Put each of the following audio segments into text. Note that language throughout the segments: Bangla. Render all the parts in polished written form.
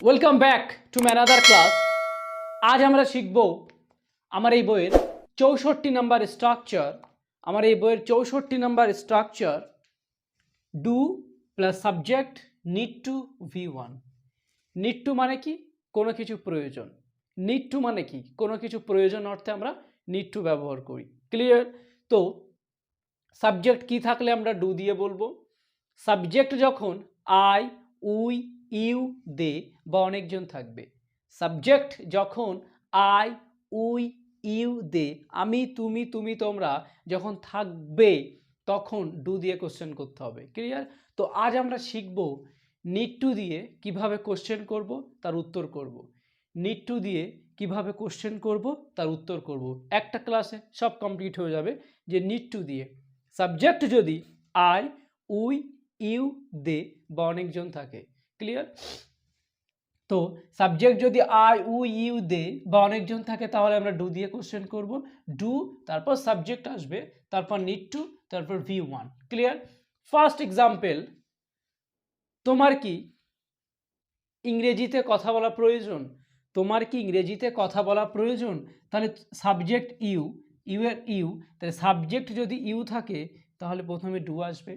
ওয়েলকাম ব্যাক টু ম্যানাদার ক্লাস। আজ আমরা শিখব আমার এই বইয়ের 64 নাম্বার স্ট্রাকচার। আমার এই বইয়ের 64 number structure do plus subject need two V1। Need to মানে কি? কোনো কিছু প্রয়োজন। নিড টু মানে কি? কোনো কিছু প্রয়োজন অর্থে আমরা নিড টু ব্যবহার করি। ক্লিয়ার? তো সাবজেক্ট কি থাকলে আমরা ডু দিয়ে বলবো? সাবজেক্ট যখন আই, উই, ইউ, দে বা অনেকজন থাকবে। সাবজেক্ট যখন আই, উই, ইউ, দে, আমি, তুমি, তুমি, তোমরা যখন থাকবে তখন ডু দিয়ে কোশ্চেন করতে হবে। ক্লিয়ার? তো আজ আমরা শিখব নিড টু দিয়ে কিভাবে কোশ্চেন করব, তার উত্তর করব। নিড টু দিয়ে কিভাবে কোশ্চেন করব, তার উত্তর করব। একটা ক্লাসে সব কমপ্লিট হয়ে যাবে যে নিড টু দিয়ে সাবজেক্ট যদি আই, উই, ইউ, দে বা অনেকজন থাকে। ক্লিয়ার? তো সাবজেক্ট যদি আই, উই, ইউ, দে বা অনেকজন থাকে তাহলে আমরা ডু দিয়ে কোশ্চেন করব। ডু, তারপর সাবজেক্ট আসবে, তারপর নিড টু, তারপর V1। ক্লিয়ার? ফার্স্ট এক্সাম্পল, তোমার কি ইংরেজিতে কথা বলা প্রয়োজন? তোমার কি ইংরেজিতে কথা বলা প্রয়োজন? তাহলে সাবজেক্ট ইউ, ইউ এর ইউ, তাহলে সাবজেক্ট যদি ইউ থাকে তাহলে প্রথমে ডু আসবে।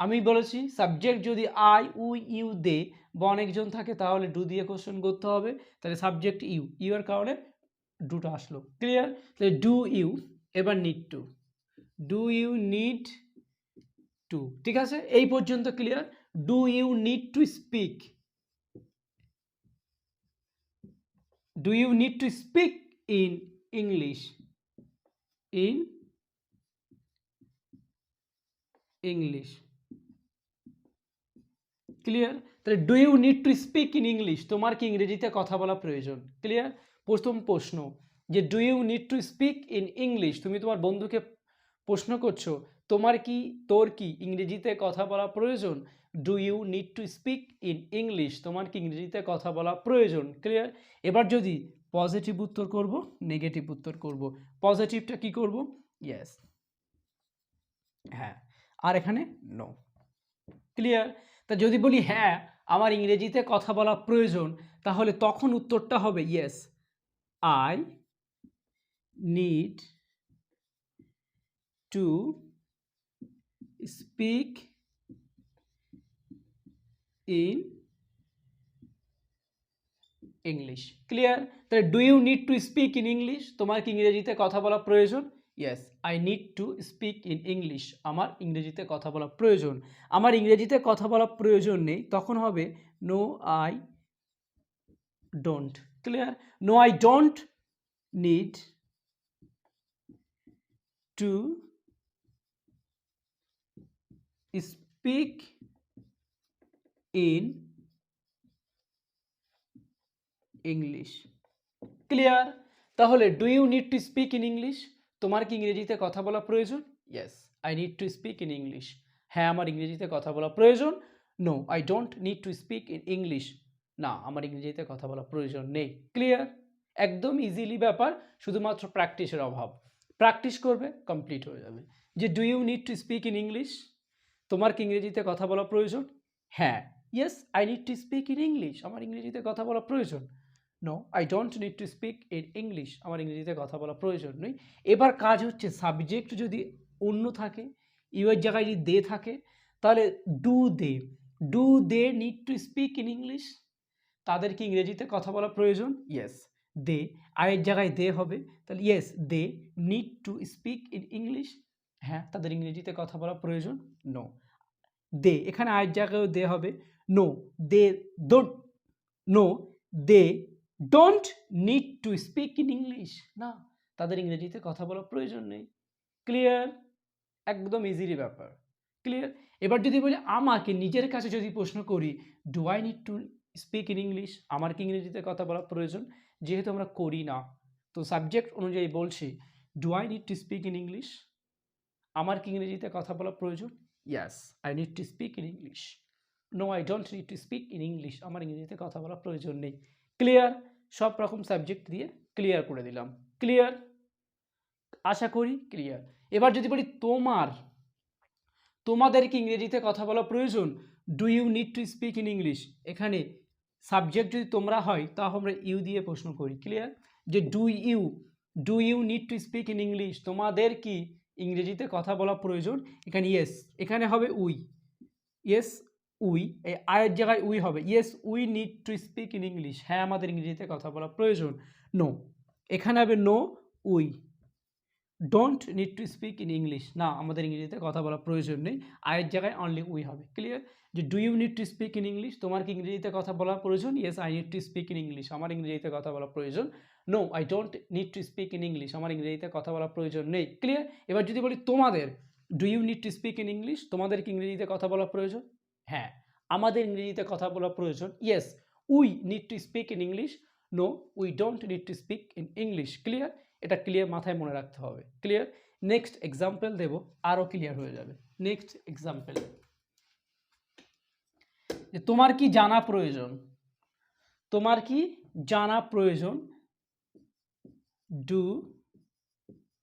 আমি বলেছি সাবজেক্ট যদি আই, উই, ইউ, দে বা অনেকজন থাকে তাহলে ডু দিয়ে কোশ্চেন করতে হবে। তাহলে সাবজেক্ট ইউ, ইউ এর কারণে ডুটা আসলো। ক্লিয়ার? তাহলে ডু ইউ, এবার need to. Do you need to. ঠিক আছে, এই পর্যন্ত clear? Do you need to speak? Do you need to speak in English? In English. Clear? তাহলে do you need to speak in English, তোমার কি ইংরেজিতে কথা বলা প্রয়োজন? ক্লিয়ার? প্রথম প্রশ্ন যে do you need to speak in English, তুমি তোমার বন্ধুকে প্রশ্ন করছো তোমার কি, তোর কি ইংরেজিতে কথা বলা প্রয়োজন? Do you need to speak in English, তোমার কি ইংরেজিতে কথা বলা প্রয়োজন? ক্লিয়ার? এবার যদি পজিটিভ উত্তর করব, নেগেটিভ উত্তর করব। পজিটিভটা কি করব? ইয়েস, হ্যাঁ, আর এখানে নো। ক্লিয়ার? তা যদি বলি হ্যাঁ আমার ইংরেজিতে কথা বলা প্রয়োজন, তাহলে তখন উত্তরটা হবে yes, I need to speak in English. Clear? তাহলে do you need to speak in English, তোমার কি ইংরেজিতে কথা বলা প্রয়োজন? Yes, I need to speak in English, আমার ইংরেজিতে কথা বলা প্রয়োজন। আমার ইংরেজিতে কথা বলা প্রয়োজন নেই, তখন হবে no I don't. Clear? No I don't need to speak in English. Clear? তাহলে do you need to speak in English, তোমার কি ইংরেজিতে কথা বলা প্রয়োজন? Yes, I need to speak in English, হ্যাঁ আমার ইংরেজিতে কথা বলা প্রয়োজন। No I don't need to speak in English, না আমার ইংরেজিতে কথা বলা প্রয়োজন নেই। ক্লিয়ার? একদম ইজিলি ব্যাপার, শুধুমাত্র প্র্যাকটিসের অভাব। প্র্যাকটিস করবে, কমপ্লিট হয়ে যাবে। যে do you need to speak in English, তোমার কি ইংরেজিতে কথা বলা প্রয়োজন? হ্যাঁ, yes I need to speak in English, আমার ইংরেজিতে কথা বলা প্রয়োজন। No I don't need to speak in English, আমার ইংরেজিতে কথা বলা প্রয়োজন নেই। এবার কাজ হচ্ছে সাবজেক্ট যদি অন্য থাকে, ইউ এর জায়গায় যদি দে থাকে, তাহলে do they, do they need to speak in English, তাদের কি ইংরেজিতে কথা বলা প্রয়োজন? ইয়েস, দে, আয়ের জায়গায় দে হবে, তাহলে yes they need to speak in English, হ্যাঁ তাদের ইংরেজিতে কথা বলা প্রয়োজন। নো, দে, এখানে আয়ের জায়গায়ও দে হবে। No they don't, no they don't need to speak in English, না তাদের ইংরেজিতে কথা বলার প্রয়োজন নেই। ক্লিয়ার? একদম ইজিলি ব্যাপার। ক্লিয়ার? এবার যদি বলি আমাকে নিজের কাছে যদি প্রশ্ন করি do I need to speak in English, আমার কি ইংরেজিতে কথা বলা প্রয়োজন? যেহেতু আমরা করি না, তো সাবজেক্ট অনুযায়ী বলছি do I need to speak in English, আমার কি ইংরেজিতে কথা বলা প্রয়োজন? Yes I need to speak in English. No I don't need to speak in English, আমার ইংরেজিতে কথা বলা প্রয়োজন নেই। ক্লিয়ার? সব রকম সাবজেক্ট দিয়ে ক্লিয়ার করে দিলাম। ক্লিয়ার? আশা করি ক্লিয়ার। এবার যদি বলি তোমার, তোমাদের কি ইংরেজিতে কথা বলা প্রয়োজন? Do you need to speak in English, এখানে সাবজেক্ট যদি তোমরা হয় তাহলে আমরা ইউ দিয়ে প্রশ্ন করি। ক্লিয়ার? যে do you need to speak in English, তোমাদের কি ইংরেজিতে কথা বলা প্রয়োজন? এখানে ইয়েস, এখানে হবে উই, ইয়েস উই, এই আয়ের জায়গায় উই হবে, yes we need to speak in English, হ্যাঁ আমাদের ইংরেজিতে কথা বলা প্রয়োজন। নো, এখানে হবে no we don't need to speak in English, না আমাদের ইংরেজিতে কথা বলা প্রয়োজন নেই, আয়ের জায়গায় অনলি উই হবে। ক্লিয়ার? যে do you need to speak in English, তোমার কি ইংরেজিতে কথা বলা প্রয়োজন? Yes I need to speak in English, আমার ইংরেজিতে কথা বলা প্রয়োজন। No I don't need to speak in English, আমার ইংরেজিতে কথা বলা প্রয়োজন নেই। ক্লিয়ার? এবার যদি বলি তোমাদের, do you need to speak in English, তোমাদের কি ইংরেজিতে কথা বলা প্রয়োজন? হ্যাঁ আমাদের ইংরেজিতে কথা বলা প্রয়োজন। Yes we need to speak in English, no we don't need to speak in English. Clear? এটা ক্লিয়ার, মাথায় মনে রাখতে হবে। ক্লিয়ার? নেক্সট এক্সাম্পল দেব, আরো ক্লিয়ার হয়ে যাবে। নেক্সট এক্সাম্পল, যে তোমার কি জানা প্রয়োজন, তোমার কি জানা প্রয়োজন, do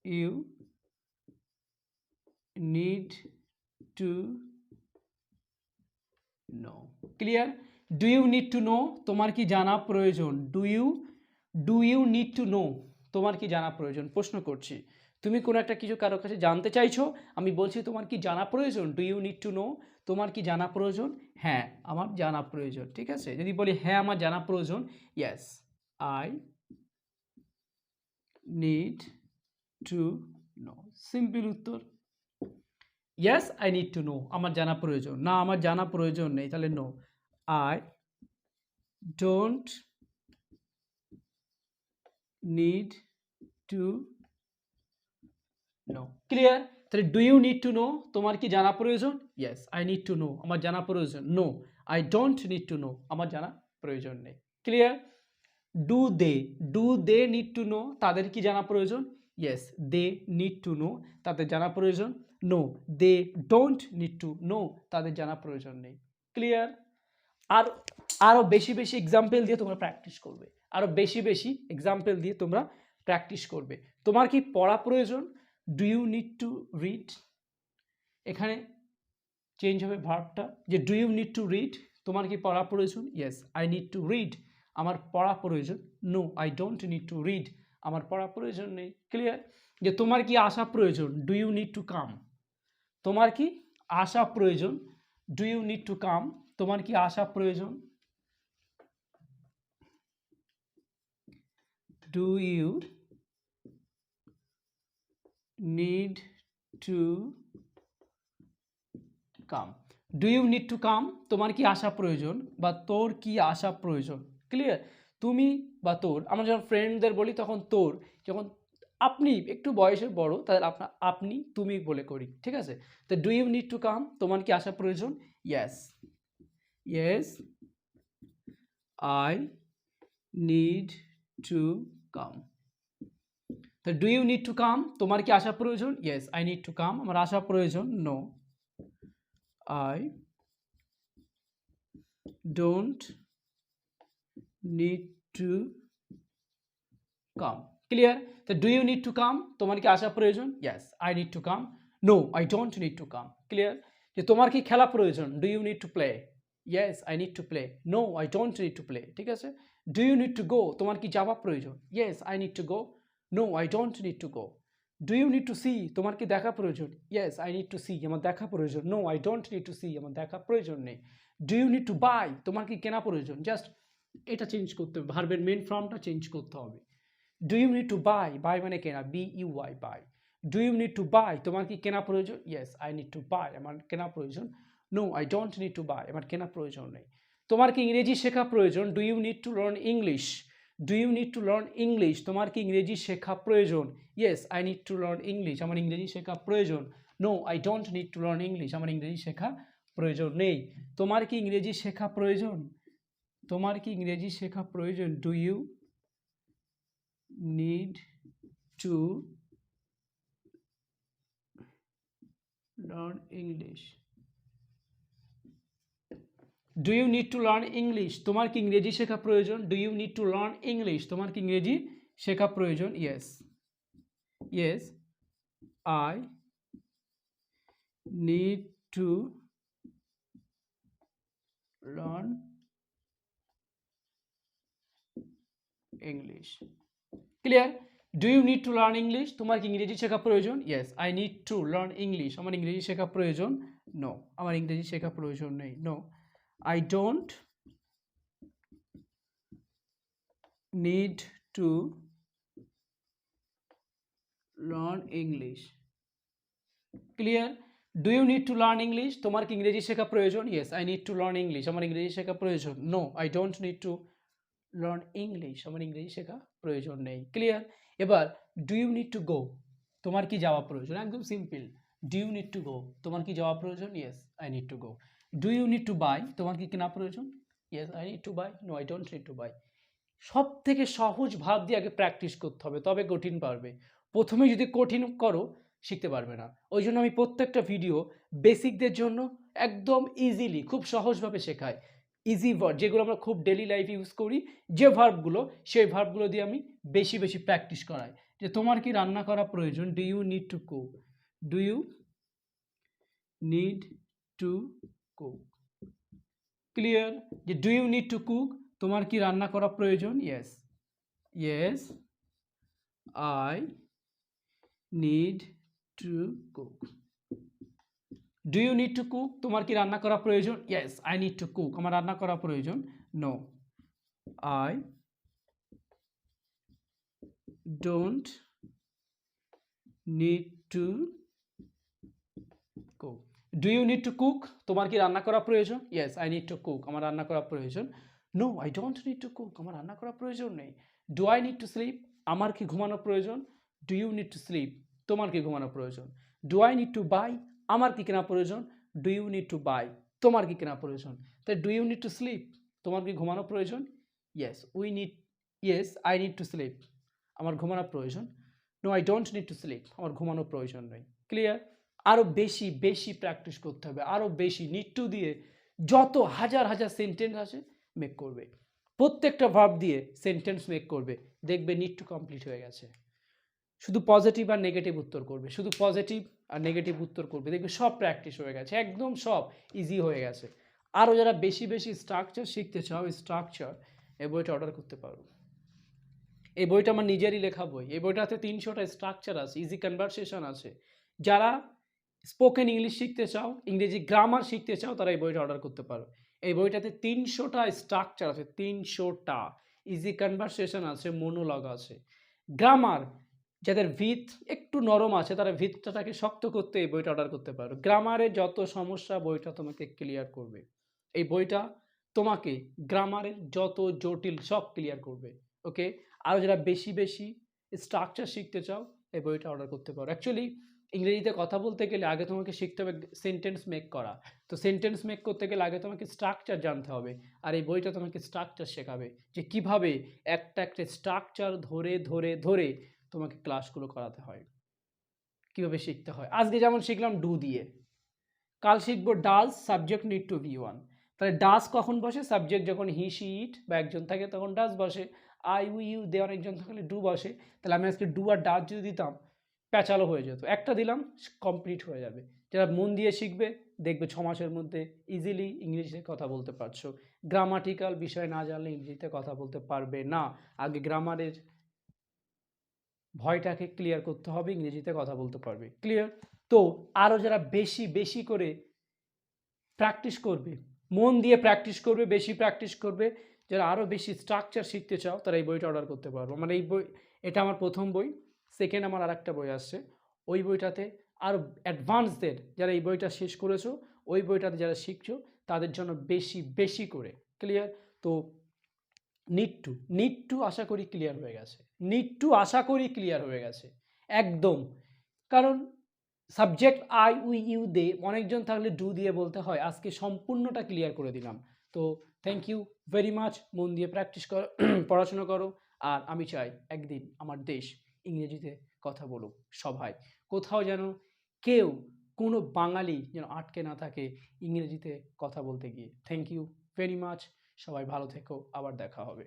you need to know. Clear? Do you need to know, তোমার কি জানা প্রয়োজন, do you need to know, তোমার কি জানা প্রয়োজন। প্রশ্ন করছি, তুমি কোনো একটা কিছু কারোর কাছে জানতে চাইছো, আমি বলছি তোমার কি জানা প্রয়োজন, do you need to know, তোমার কি জানা প্রয়োজন? হ্যাঁ আমার জানা প্রয়োজন। ঠিক আছে? যদি বলি হ্যাঁ আমার জানা প্রয়োজন, yes I need to know, simple উত্তর। Yes I need to know, আমার জানা প্রয়োজন, না আমার জানা প্রয়োজন নেই, তাহলে no I don't need to know. Clear? তাহলে do you need to know, তোমার কি জানা প্রয়োজন? Yes I need to know, আমার জানা প্রয়োজন। No I don't need to know, আমার জানা প্রয়োজন নেই। Clear? Do they need to know, তাদের কি জানা প্রয়োজন? Yes they need to know, তাদের জানা প্রয়োজন। No they don't need to know, তাদের জানা প্রয়োজন নেই। ক্লিয়ার? আর আরো বেশি বেশি এক্সাম্পল দিয়ে তোমরা প্র্যাকটিস করবে, আরো বেশি বেশি এক্সাম্পল দিয়ে তোমরা প্র্যাকটিস করবে। তোমার কি পড়া প্রয়োজন? Do you need to read, এখানে চেঞ্জ হবে ভার্বটা, যে do you need to read, তোমার কি পড়া প্রয়োজন? Yes I need to read, আমার পড়া প্রয়োজন। No I don't need to read, আমার পড়া প্রয়োজন নেই। ক্লিয়ার? যে তোমার কি আসা প্রয়োজন? Do you need to come, তোমার কি আসা প্রয়োজন? Do you need to come, তোমার কি আসা প্রয়োজন? Do you need to come, do you need to come, তোমার কি আসা প্রয়োজন বা তোর কি আসা প্রয়োজন। ক্লিয়ার? তুমি বা তোর, আমরা যখন ফ্রেন্ডদের বলি তখন তোর, যখন আপনি একটু বয়সে বড় তাহলে আপনার আপনি তুমি বলে করি। ঠিক আছে? তো do you need to come, তোমার কি আসা প্রয়োজন? Yes yes I need to come. তো do you need to come, তোমার কি আসা প্রয়োজন? Yes I need to come, আমার আসা প্রয়োজন। No I don't need to come. Clear? তো do you need to come, তোমার কি আসা প্রয়োজন? Yes I need to come. No I don't need to come. Clear? যে তোমার কি খেলা প্রয়োজন? Do you need to play, yes I need to play. No I don't need to play. ঠিক আছে? Do you need to go, তোমার কি যাওয়া প্রয়োজন? Yes I need to go. No I don't need to go. Do you need to see, তোমার কি দেখা প্রয়োজন? Yes I need to see, আমার দেখা প্রয়োজন। No I don't need to see, আমার দেখা প্রয়োজন নেই। Do you need to buy, তোমার কি কেনা প্রয়োজন? জাস্ট এটা চেঞ্জ করতে হবে, ভার্বের মেন ফর্মটা চেঞ্জ করতে হবে। Do you need to buy, buy মানে কেনা, B U Y buy. Do you need to buy, তোমার কি কেনা প্রয়োজন? Yes I need to buy, আমার কেনা প্রয়োজন। No I don't need to buy, আমার কেনা প্রয়োজন নেই। তোমার কি ইংরেজি শেখা প্রয়োজন? Do you need to learn English, do you need to learn English, তোমার কি ইংরেজি শেখা প্রয়োজন? Yes I need to learn English, আমার ইংরেজি শেখা প্রয়োজন। No I don't need to learn English, আমার ইংরেজি শেখা প্রয়োজন নেই। তোমার কি ইংরেজি শেখা প্রয়োজন? তোমার কি ইংরেজি শেখা প্রয়োজন? Do you need to learn English, do you need to learn English, তোমার কি ইংরেজি শেখা প্রয়োজন? Do you need to learn English, তোমার কি ইংরেজি শেখা প্রয়োজন? Yes yes I need to learn English. Clear? Do you need to learn English? তোমার কি ইংরেজি শেখা প্রয়োজন? Yes, I need to learn English. আমার ইংরেজি শেখা প্রয়োজন? নো, আমার ইংরেজি শেখা প্রয়োজন নেই। No, I don't need to learn English. Clear? Do you need to learn English? তোমার কি ইংরেজি শেখা প্রয়োজন? Yes, I need to learn English. আমার ইংরেজি শেখা প্রয়োজন? No, I don't need to learn English. আমার ইংরেজি শেখা প্রয়োজন নেই। ক্লিয়ার? এবার do you need to go? তোমার কি যাওয়া প্রয়োজন? একদম simple. Do you need to go? তোমার কি যাওয়া প্রয়োজন? Yes, I need to go. Do you need to buy? তোমার কি কেনা প্রয়োজন? Yes, I need to buy. No, I don't need to buy. সব থেকে সহজ ভাব দিয়ে আগে প্র্যাকটিস করতে হবে, তবে কঠিন পারবে। প্রথমে যদি কঠিন করো শিখতে পারবে না। ওই জন্য আমি প্রত্যেকটা ভিডিও বেসিকদের জন্য একদম ইজিলি খুব সহজভাবে শেখাই। ইজি ভার্ব যেগুলো আমরা খুব ডেলি লাইফে ইউজ করি, যে ভার্বগুলো, সেই ভার্বগুলো দিয়ে আমি বেশি বেশি প্র্যাকটিস করাই। যে তোমার কি রান্না করা প্রয়োজন? Do you need to cook? Do you need to cook? Clear? যে do you need to cook? তোমার কি রান্না করা প্রয়োজন? Yes, yes I need to cook. Do you need to cook? তোমার কি রান্না করা প্রয়োজন? Yes, I need to cook. আমার রান্না করা প্রয়োজন? No, I don't need to cook. Do you need to cook? তোমার কি রান্না করা প্রয়োজন? Yes, I need to cook. আমার রান্না করা প্রয়োজন? No, I don't need to cook. আমার রান্না করা প্রয়োজন নেই। Do I need to sleep? আমার কি ঘুমানো প্রয়োজন? Do you need to sleep? তোমার কি ঘুমানো প্রয়োজন? Do I need to buy? আমার কি কেনা প্রয়োজন? Do you need to buy? তোমার কি কেনা প্রয়োজন? তাই do you need to sleep? তোমার কি ঘুমানো প্রয়োজন? Yes, we need, yes I need to sleep. আমার ঘুমানো প্রয়োজন? No, I don't need to sleep. আমার ঘুমানো প্রয়োজন নেই। ক্লিয়ার? আরও বেশি বেশি প্র্যাকটিস করতে হবে, আরও বেশি নিড টু দিয়ে যত হাজার হাজার সেন্টেন্স আছে মেক করবে। প্রত্যেকটা ভার্ব দিয়ে সেন্টেন্স মেক করবে, দেখবে নিড টু কমপ্লিট হয়ে গেছে। শুধু পজিটিভ আর নেগেটিভ উত্তর করবে, শুধু পজিটিভ আর নেগেটিভ উত্তর করবে, দেখবে সব প্র্যাকটিস হয়ে গেছে, একদম সব ইজি হয়ে গেছে। আরও যারা বেশি বেশি স্ট্রাকচার শিখতে চাও, স্ট্রাকচার এই বইটা অর্ডার করতে পারো। এই বইটা আমার নিজেরই লেখা বই। এই বইটাতে 300টা স্ট্রাকচার আছে, ইজি কনভারসেশন আছে। যারা স্পোকেন ইংলিশ শিখতে চাও, ইংরেজি গ্রামার শিখতে চাও, তারা এই বইটা অর্ডার করতে পারো। এই বইটাতে 300টা স্ট্রাকচার আছে, 300টা ইজি কনভারসেশন আছে, মোনোলগ আছে। গ্রামার যাদের ভিত একটু নরম আছে, তারা ভিতটাকে শক্ত করতে এই বইটা অর্ডার করতে পারো। গ্রামারের যত সমস্যা বইটা তোমাকে ক্লিয়ার করবে। এই বইটা তোমাকে গ্রামারের যত জটিল সব ক্লিয়ার করবে। ওকে? আরও যারা বেশি বেশি স্ট্রাকচার শিখতে চাও, এই বইটা অর্ডার করতে পারো। অ্যাকচুয়ালি ইংরেজিতে কথা বলতে গেলে আগে তোমাকে শিখতে হবে সেন্টেন্স মেক করা। তো সেন্টেন্স মেক করতে গেলে আগে তোমাকে স্ট্রাকচার জানতে হবে, আর এই বইটা তোমাকে স্ট্রাকচার শেখাবে, যে কিভাবে একটা একটা স্ট্রাকচার ধরে ধরে ধরে তোমাকে ক্লাসগুলো করাতে হয়, কিভাবে শিখতে হয়। আজকে যেমন শিখলাম ডু দিয়ে, কাল শিখবো does subject need to be one. তাহলে ডাজ কখন বসে? সাবজেক্ট যখন হি সি ইট বা একজন থাকে তখন ডাজ বসে, আই উই ইউ দে অনেকজন থাকলে ডু বসে। তাহলে আমি আজকে ডু আর ডাজ যদি দিতাম প্যাচালো হয়ে যেত, একটা দিলাম কমপ্লিট হয়ে যাবে। যারা মন দিয়ে শিখবে দেখবে 6 মাসের মধ্যে ইজিলি ইংলিশে কথা বলতে পারছো। গ্রামাটিক্যাল বিষয় না জানলে ইংরেজিতে কথা বলতে পারবে না। আগে গ্রামারের ভয়টাকে ক্লিয়ার করতে হবে, ইংরেজিতে কথা বলতে পারবে। ক্লিয়ার? তো আরও যারা বেশি বেশি করে প্র্যাকটিস করবে, মন দিয়ে প্র্যাকটিস করবে, বেশি প্র্যাকটিস করবে, যারা আরও বেশি স্ট্রাকচার শিখতে চাও, তারা এই বইটা অর্ডার করতে পারবো। মানে এই বই, এটা আমার প্রথম বই। সেকেন্ড আমার আর একটা বই আসছে, ওই বইটাতে আরও অ্যাডভান্সদের, যারা এই বইটা শেষ করেছো, ওই বইটাতে যারা শিখছো, তাদের জন্য বেশি বেশি করে। ক্লিয়ার? তো নিড টু আশা করি ক্লিয়ার হয়ে গেছে। নিড টু আশা করি ক্লিয়ার হয়ে গেছে একদম। কারণ সাবজেক্ট আই উই ইউ দে অনেকজন থাকলে ডু দিয়ে বলতে হয়, আজকে সম্পূর্ণটা ক্লিয়ার করে দিলাম। তো থ্যাংক ইউ ভেরি মাচ। মন দিয়ে প্র্যাকটিস করো, পড়াশোনা করো। আর আমি চাই একদিন আমার দেশ ইংরেজিতে কথা বলুক সবাই, কোথাও যেন কেউ কোনো বাঙালি যেন আটকে না থাকে ইংরেজিতে কথা বলতে গিয়ে। Thank you very much. সবাই ভালো থেকো, আবার দেখা হবে।